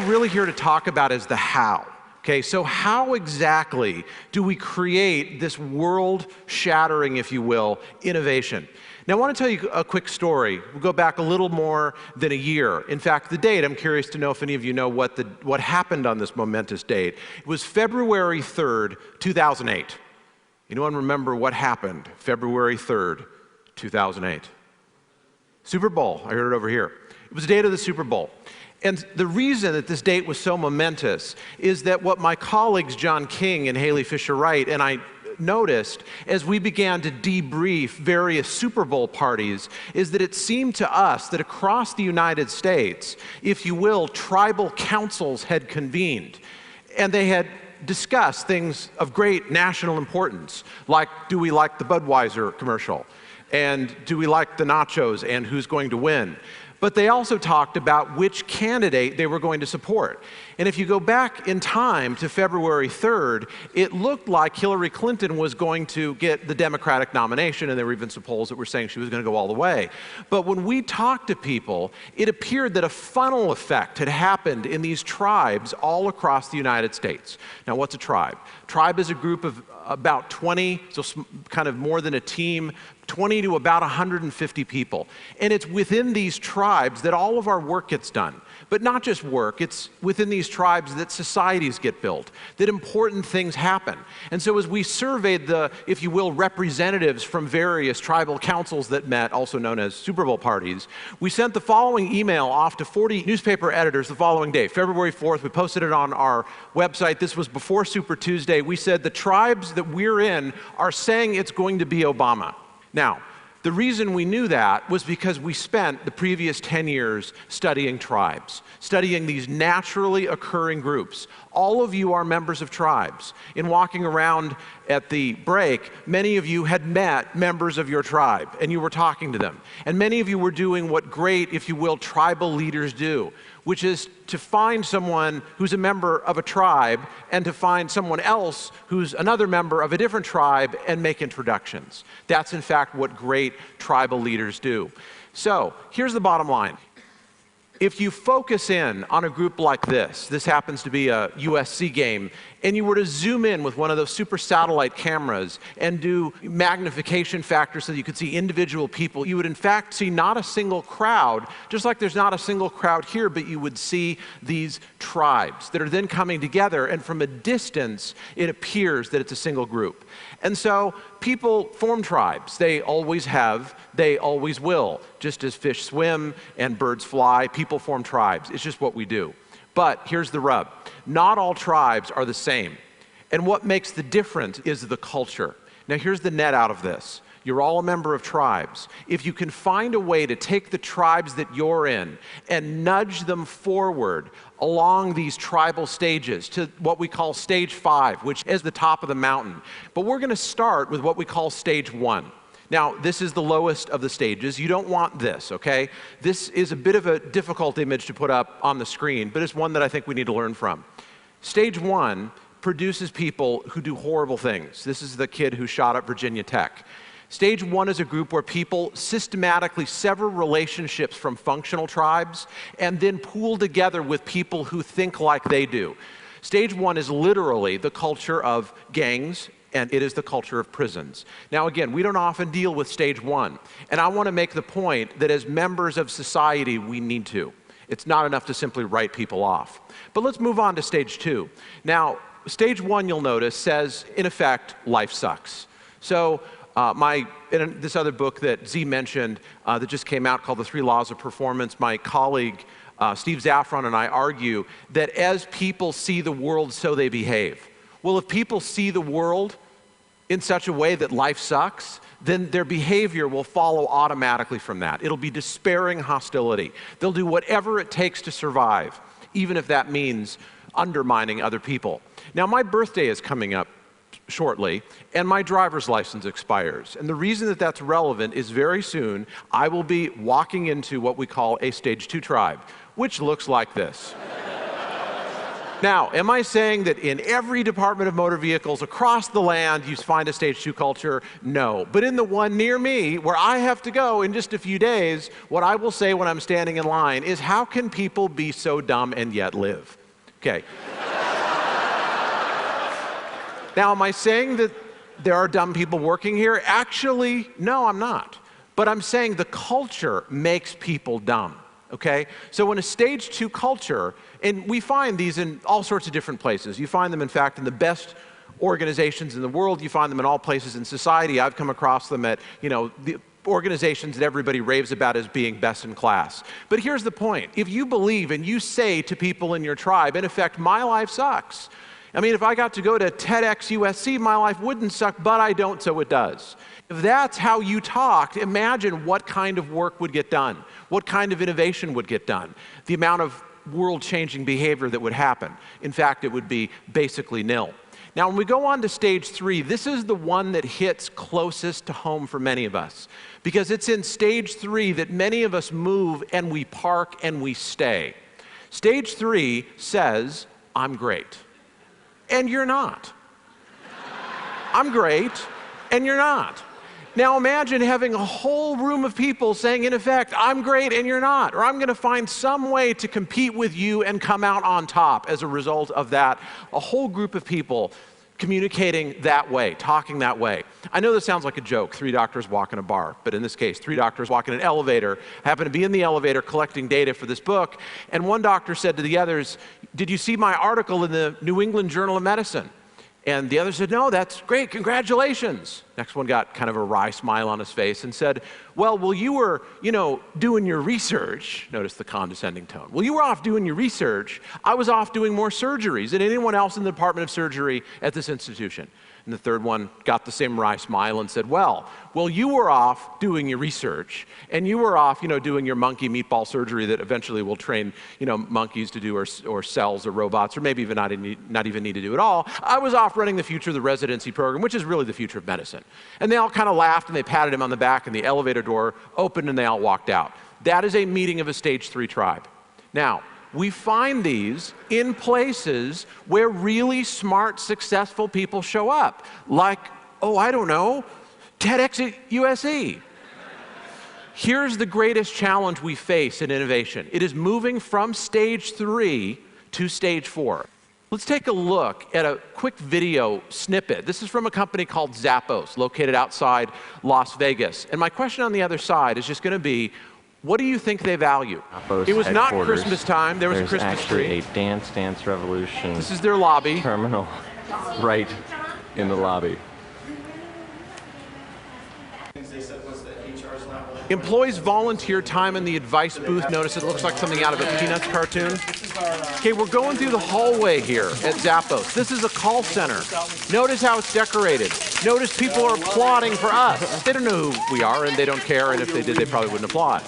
we're really here to talk about is the how. Okay, so how exactly do we create this world-shattering, if you will, innovation? Now, I want to tell you a quick story. We'll go back a little more than a year. In fact, the date, I'm curious to know if any of you know what happened on this momentous date. It was February 3rd, 2008. Anyone remember what happened February 3rd, 2008? Super Bowl. I heard it over here. It was the date of the Super Bowl. And the reason that this date was so momentous is that what my colleagues John King and Haley Fisher-Wright and I noticed as we began to debrief various Super Bowl parties is that it seemed to us that across the United States, if you will, tribal councils had convened. And they had discussed things of great national importance, like do we like the Budweiser commercial? And do we like the nachos and who's going to win? But they also talked about which candidate they were going to support. And if you go back in time to February 3rd, it looked like Hillary Clinton was going to get the Democratic nomination, and there were even some polls that were saying she was going to go all the way. But when we talked to people, it appeared that a funnel effect had happened in these tribes all across the United States. Now, what's a tribe? Tribe is a group of about 20, so kind of more than a team, 20 to about 150 people. And it's within these tribes that all of our work gets done. But not just work, it's within these tribes that societies get built, that important things happen. And so as we surveyed the, if you will, representatives from various tribal councils that met, also known as Super Bowl parties, we sent the following email off to 40 newspaper editors the following day, February 4th. We posted it on our website. This was before Super Tuesday. We said the tribes that we're in are saying it's going to be Obama. Now, the reason we knew that was because we spent the previous 10 years studying tribes, studying these naturally occurring groups. All of you are members of tribes. In walking around at the break, many of you had met members of your tribe, and you were talking to them. And many of you were doing what great, if you will, tribal leaders do, which is to find someone who's a member of a tribe and to find someone else who's another member of a different tribe and make introductions. That's, in fact, what great tribal leaders do. So, here's the bottom line. If you focus in on a group like this happens to be a USC game, and you were to zoom in with one of those super satellite cameras and do magnification factor so that you could see individual people, you would in fact see not a single crowd, just like there's not a single crowd here, but you would see these tribes that are then coming together, and from a distance, it appears that it's a single group. And so people form tribes. They always have, they always will. Just as fish swim and birds fly, people form tribes. It's just what we do. But here's the rub. Not all tribes are the same. And what makes the difference is the culture. Now here's the net out of this. You're all a member of tribes. If you can find a way to take the tribes that you're in and nudge them forward along these tribal stages to what we call stage 5, which is the top of the mountain. But we're going to start with what we call stage 1. Now, this is the lowest of the stages. You don't want this, okay? This is a bit of a difficult image to put up on the screen, but it's one that I think we need to learn from. Stage 1 produces people who do horrible things. This is the kid who shot up Virginia Tech. Stage 1 is a group where people systematically sever relationships from functional tribes and then pool together with people who think like they do. Stage 1 is literally the culture of gangs, and it is the culture of prisons. Now again, we don't often deal with stage 1, and I want to make the point that as members of society, we need to. It's not enough to simply write people off. But let's move on to stage 2. Now, stage 1, you'll notice, says, in effect, life sucks. So in this other book that Z mentioned that just came out called The 3 Laws of Performance, my colleague Steve Zaffron and I argue that as people see the world, so they behave. Well, if people see the world in such a way that life sucks, then their behavior will follow automatically from that. It'll be despairing hostility. They'll do whatever it takes to survive, even if that means undermining other people. Now, my birthday is coming up shortly, and my driver's license expires. And the reason that that's relevant is very soon, I will be walking into what we call a stage 2 tribe, which looks like this. Now, am I saying that in every department of motor vehicles across the land you find a stage 2 culture? No. But in the one near me, where I have to go in just a few days, what I will say when I'm standing in line is, how can people be so dumb and yet live? Okay. Now, am I saying that there are dumb people working here? Actually, no, I'm not. But I'm saying the culture makes people dumb. Okay? So in a stage 2 culture, and we find these in all sorts of different places. You find them, in fact, in the best organizations in the world. You find them in all places in society. I've come across them at, the organizations that everybody raves about as being best in class. But here's the point. If you believe and you say to people in your tribe, in effect, my life sucks. I mean, if I got to go to TEDx USC, my life wouldn't suck, but I don't, so it does. If that's how you talked, imagine what kind of work would get done, what kind of innovation would get done, the amount of world-changing behavior that would happen. In fact, it would be basically nil. Now, when we go on to stage 3, this is the one that hits closest to home for many of us, because it's in stage 3 that many of us move and we park and we stay. Stage 3 says, I'm great, and you're not. I'm great, and you're not. Now imagine having a whole room of people saying, in effect, I'm great and you're not, or I'm going to find some way to compete with you and come out on top as a result of that. A whole group of people communicating that way, talking that way. I know this sounds like a joke, 3 doctors walk in a bar, but in this case, 3 doctors walk in an elevator, happen to be in the elevator collecting data for this book, and one doctor said to the others, did you see my article in the New England Journal of Medicine? And the other said, no, that's great, congratulations. Next one got kind of a wry smile on his face and said, well, you were, doing your research. Notice the condescending tone. Well, you were off doing your research. I was off doing more surgeries than anyone else in the Department of Surgery at this institution. And the third one got the same wry smile and said, well, you were off doing your research, and you were off, doing your monkey meatball surgery that eventually will train, monkeys to do, or cells or robots, or maybe even not even need to do it all. I was off running the future of the residency program, which is really the future of medicine. And they all kind of laughed, and they patted him on the back, and the elevator door opened, and they all walked out. That is a meeting of a stage 3 tribe. Now, we find these in places where really smart, successful people show up. Like, I don't know, TEDx at USC. Here's the greatest challenge we face in innovation. It is moving from stage 3 to stage 4. Let's take a look at a quick video snippet. This is from a company called Zappos, located outside Las Vegas. And my question on the other side is just going to be, what do you think they value? Zappos it was not headquarters. Christmas time. There was a Christmas tree. There's actually a Dance Revolution. This is their lobby. Terminal right in the lobby. Employees volunteer time in the advice booth. Notice it looks like something out of a Peanuts cartoon. Okay, we're going through the hallway here at Zappos. This is a call center. Notice how it's decorated. Notice people are applauding for us. They don't know who we are, and they don't care, and if they did, they probably wouldn't applaud.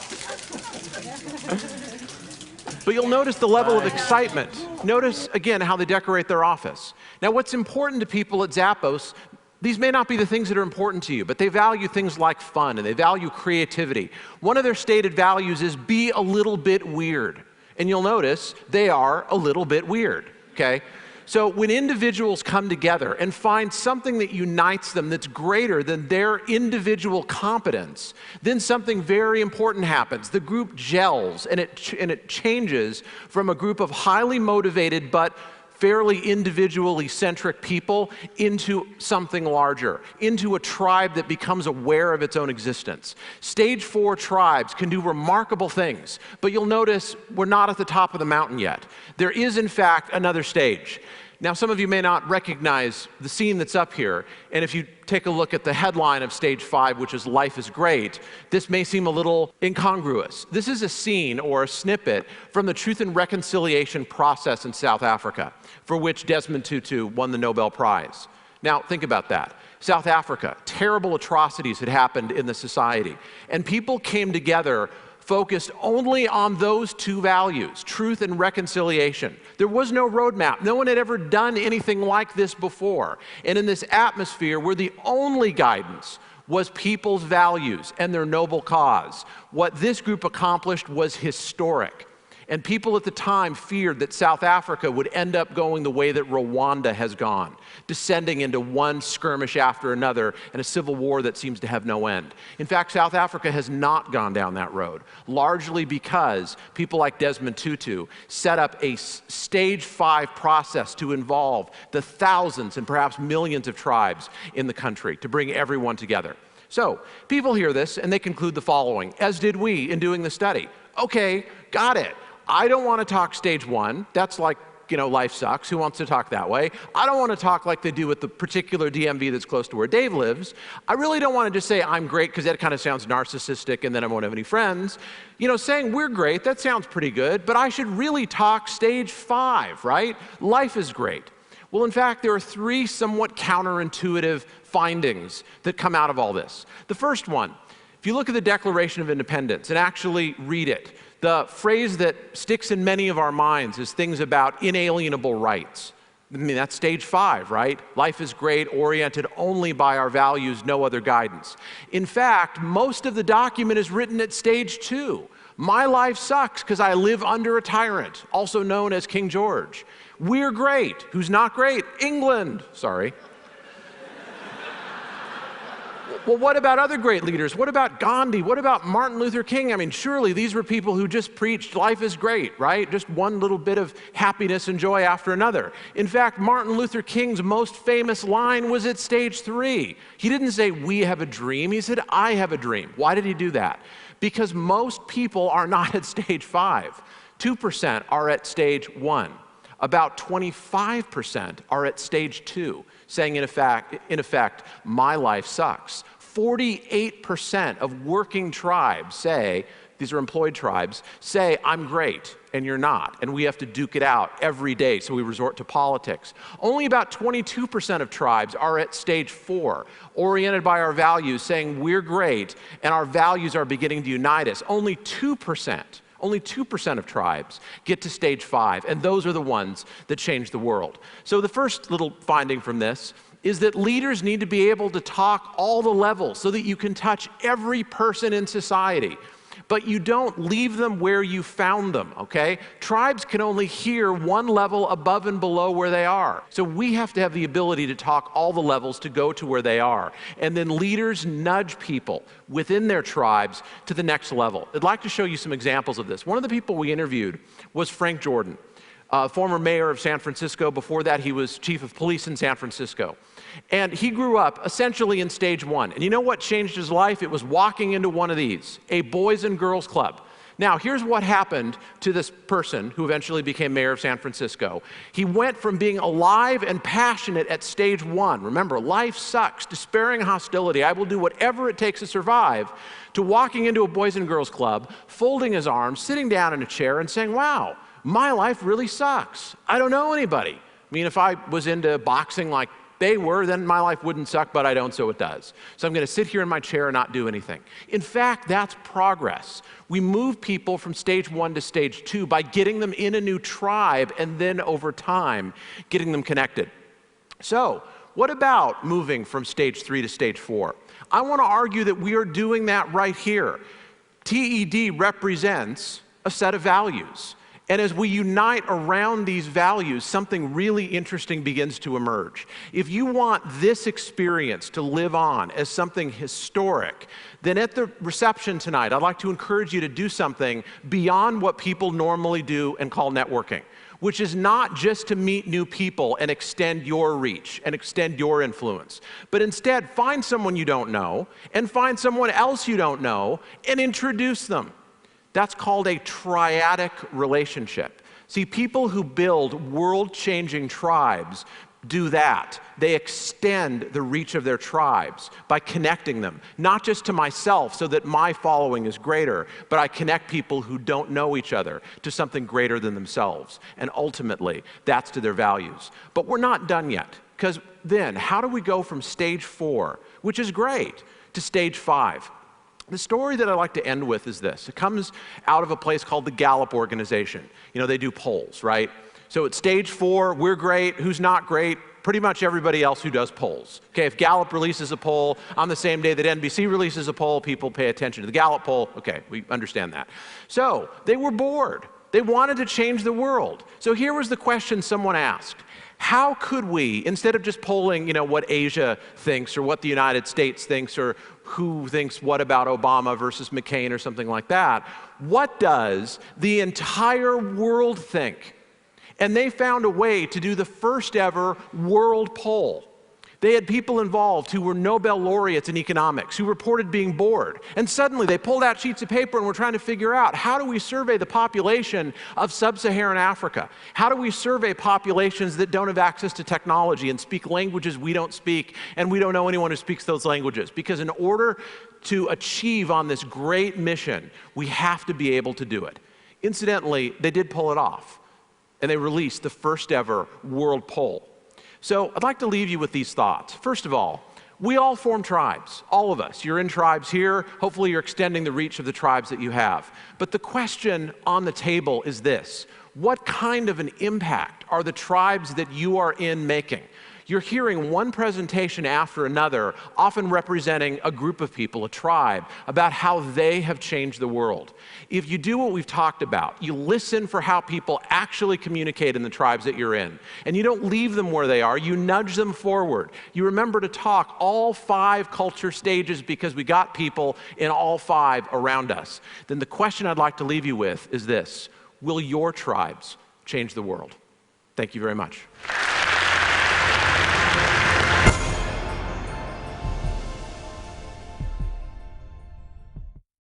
But you'll notice the level of excitement. Notice, again, how they decorate their office. Now, what's important to people at Zappos, these may not be the things that are important to you, but they value things like fun, and they value creativity. One of their stated values is be a little bit weird. And you'll notice they are a little bit weird, okay? So when individuals come together and find something that unites them that's greater than their individual competence, then something very important happens. The group gels, and it changes from a group of highly motivated but fairly individually centric people into something larger, into a tribe that becomes aware of its own existence. Stage 4 tribes can do remarkable things, but you'll notice we're not at the top of the mountain yet. There is, in fact, another stage. Now, some of you may not recognize the scene that's up here, and if you take a look at the headline of stage 5, which is Life is Great, this may seem a little incongruous. This is a scene or a snippet from the Truth and Reconciliation process in South Africa, for which Desmond Tutu won the Nobel Prize. Now, think about that. South Africa, terrible atrocities had happened in the society, and people came together focused only on those 2 values, truth and reconciliation. There was no roadmap. No one had ever done anything like this before. And in this atmosphere where the only guidance was people's values and their noble cause, what this group accomplished was historic. And people at the time feared that South Africa would end up going the way that Rwanda has gone, descending into one skirmish after another and a civil war that seems to have no end. In fact, South Africa has not gone down that road, largely because people like Desmond Tutu set up a stage 5 process to involve the thousands and perhaps millions of tribes in the country to bring everyone together. So people hear this and they conclude the following, as did we in doing the study. Okay, got it. I don't want to talk stage 1. That's like, life sucks. Who wants to talk that way? I don't want to talk like they do with the particular DMV that's close to where Dave lives. I really don't want to just say I'm great because that kind of sounds narcissistic and then I won't have any friends. Saying we're great, that sounds pretty good, but I should really talk stage 5, right? Life is great. Well, in fact, there are 3 somewhat counterintuitive findings that come out of all this. The first one, if you look at the Declaration of Independence and actually read it, the phrase that sticks in many of our minds is things about inalienable rights. I mean, that's stage 5, right? Life is great, oriented only by our values, no other guidance. In fact, most of the document is written at stage 2. My life sucks because I live under a tyrant, also known as King George. We're great. Who's not great? England. Sorry. Well, what about other great leaders? What about Gandhi? What about Martin Luther King? I mean, surely these were people who just preached life is great, right? Just one little bit of happiness and joy after another. In fact, Martin Luther King's most famous line was at stage 3. He didn't say, we have a dream. He said, I have a dream. Why did he do that? Because most people are not at stage 5. 2% are at stage 1. About 25% are at stage 2, saying in effect, my life sucks. 48% of working tribes say, these are employed tribes, say, I'm great, and you're not, and we have to duke it out every day, so we resort to politics. Only about 22% of tribes are at stage 4, oriented by our values, saying we're great, and our values are beginning to unite us. Only 2% of tribes get to stage 5, and those are the ones that change the world. So the first little finding from this is that leaders need to be able to talk all the levels so that you can touch every person in society. But you don't leave them where you found them, okay? Tribes can only hear one level above and below where they are. So we have to have the ability to talk all the levels to go to where they are. And then leaders nudge people within their tribes to the next level. I'd like to show you some examples of this. One of the people we interviewed was Frank Jordan, former mayor of San Francisco. Before that, he was chief of police in San Francisco. And he grew up essentially in stage 1. And you know what changed his life? It was walking into one of these, a boys and girls club. Now, here's what happened to this person who eventually became mayor of San Francisco. He went from being alive and passionate at stage 1, remember, life sucks, despairing hostility, I will do whatever it takes to survive, to walking into a boys and girls club, folding his arms, sitting down in a chair and saying, wow, my life really sucks. I don't know anybody. I mean, if I was into boxing like they were, then my life wouldn't suck, but I don't, so it does. So I'm going to sit here in my chair and not do anything. In fact, that's progress. We move people from stage 1 to stage 2 by getting them in a new tribe and then over time, getting them connected. So what about moving from stage 3 to stage 4? I want to argue that we are doing that right here. TED represents a set of values. And as we unite around these values, something really interesting begins to emerge. If you want this experience to live on as something historic, then at the reception tonight, I'd like to encourage you to do something beyond what people normally do and call networking, which is not just to meet new people and extend your reach and extend your influence, but instead find someone you don't know and find someone else you don't know and introduce them. That's called a triadic relationship. See, people who build world-changing tribes do that. They extend the reach of their tribes by connecting them, not just to myself so that my following is greater, but I connect people who don't know each other to something greater than themselves. And ultimately, that's to their values. But we're not done yet, because then how do we go from stage 4, which is great, to stage 5? The story that I like to end with is this. It comes out of a place called the Gallup organization. You know, they do polls, right? So at stage 4, we're great. Who's not great? Pretty much everybody else who does polls. Okay, if Gallup releases a poll on the same day that NBC releases a poll, people pay attention to the Gallup poll. Okay, we understand that. So they were bored. They wanted to change the world. So here was the question someone asked. How could we, instead of just polling, what Asia thinks or what the United States thinks or who thinks what about Obama versus McCain or something like that, what does the entire world think? And they found a way to do the first ever world poll. They had people involved who were Nobel laureates in economics, who reported being bored. And suddenly they pulled out sheets of paper and were trying to figure out, how do we survey the population of sub-Saharan Africa? How do we survey populations that don't have access to technology and speak languages we don't speak, and we don't know anyone who speaks those languages? Because in order to achieve on this great mission, we have to be able to do it. Incidentally, they did pull it off, and they released the first ever world poll. So I'd like to leave you with these thoughts. First of all, we all form tribes, all of us. You're in tribes here. Hopefully you're extending the reach of the tribes that you have. But the question on the table is this: what kind of an impact are the tribes that you are in making? You're hearing one presentation after another, often representing a group of people, a tribe, about how they have changed the world. If you do what we've talked about, you listen for how people actually communicate in the tribes that you're in, and you don't leave them where they are, you nudge them forward. You remember to talk all 5 culture stages because we got people in all 5 around us. Then the question I'd like to leave you with is this: will your tribes change the world? Thank you very much.